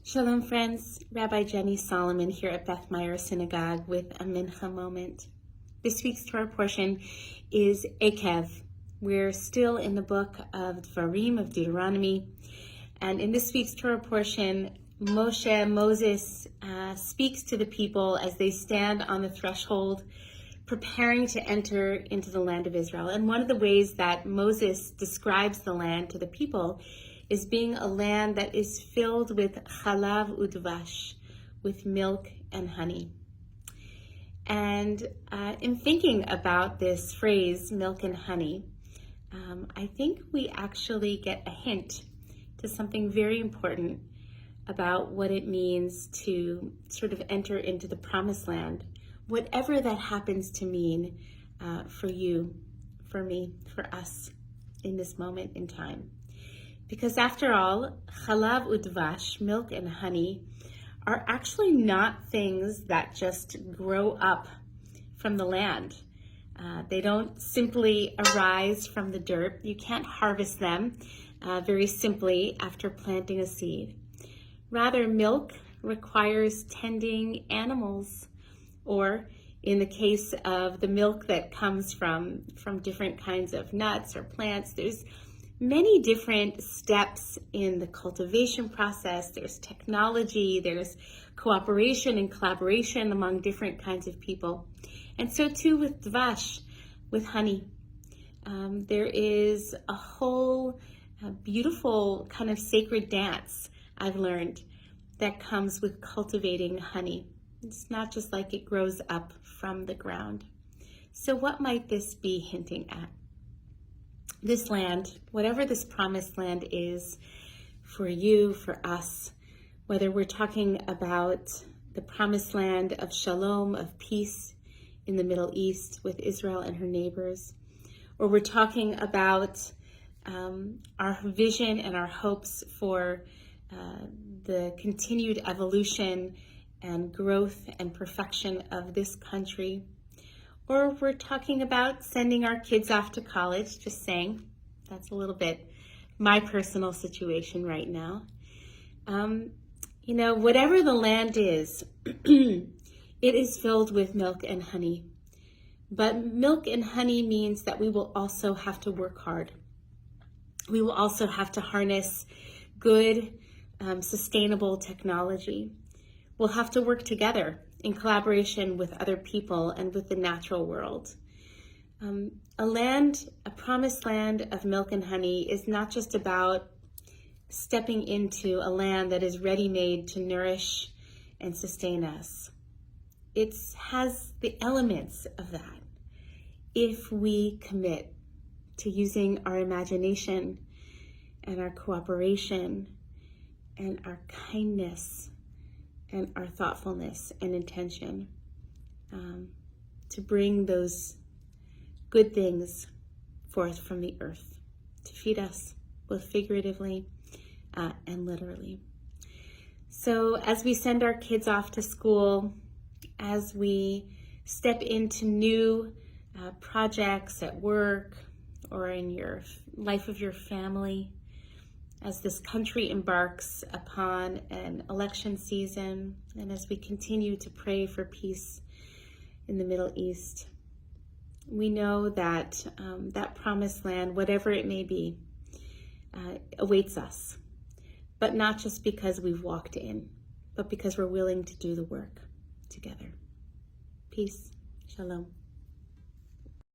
Shalom, friends. Rabbi Jenny Solomon here at Beth Meyer Synagogue with a Mincha moment. This week's Torah portion is Eikev. We're still in the book of Dvarim, of Deuteronomy. And in this week's Torah portion, Moses speaks to the people as they stand on the threshold, preparing to enter into the land of Israel. And one of the ways that Moses describes the land to the people is being a land that is filled with chalav udvash, with milk and honey. And in thinking about this phrase, milk and honey, I think we actually get a hint to something very important about what it means to sort of enter into the promised land, whatever that happens to mean for you, for me, for us in this moment in time. Because after all, chalav udvash, milk and honey, are actually not things that just grow up from the land. They don't simply arise from the dirt. You can't harvest them very simply after planting a seed. Rather, milk requires tending animals, or in the case of the milk that comes from different kinds of nuts or plants, there's many different steps in the cultivation process. There's technology, there's cooperation and collaboration among different kinds of people. And so too with dvash, with honey. There is a whole beautiful kind of sacred dance, I've learned, that comes with cultivating honey. It's not just like it grows up from the ground. So what might this be hinting at? This land, whatever this promised land is for you, for us, whether we're talking about the promised land of shalom, of peace in the Middle East with Israel and her neighbors, or we're talking about our vision and our hopes for the continued evolution and growth and perfection of this country, or we're talking about sending our kids off to college, just saying. That's a little bit my personal situation right now. Whatever the land is, it is filled with milk and honey. But milk and honey means that we will also have to work hard. We will also have to harness good, sustainable technology. We'll have to work together in collaboration with other people and with the natural world. A promised land of milk and honey is not just about stepping into a land that is ready-made to nourish and sustain us. It has the elements of that if we commit to using our imagination and our cooperation and our kindness and our thoughtfulness and intention to bring those good things forth from the earth to feed us, both figuratively and literally. So as we send our kids off to school, as we step into new projects at work or in your life of your family, as this country embarks upon an election season, and as we continue to pray for peace in the Middle East, we know that that promised land, whatever it may be, awaits us. But not just because we've walked in, but because we're willing to do the work together. Peace. Shalom.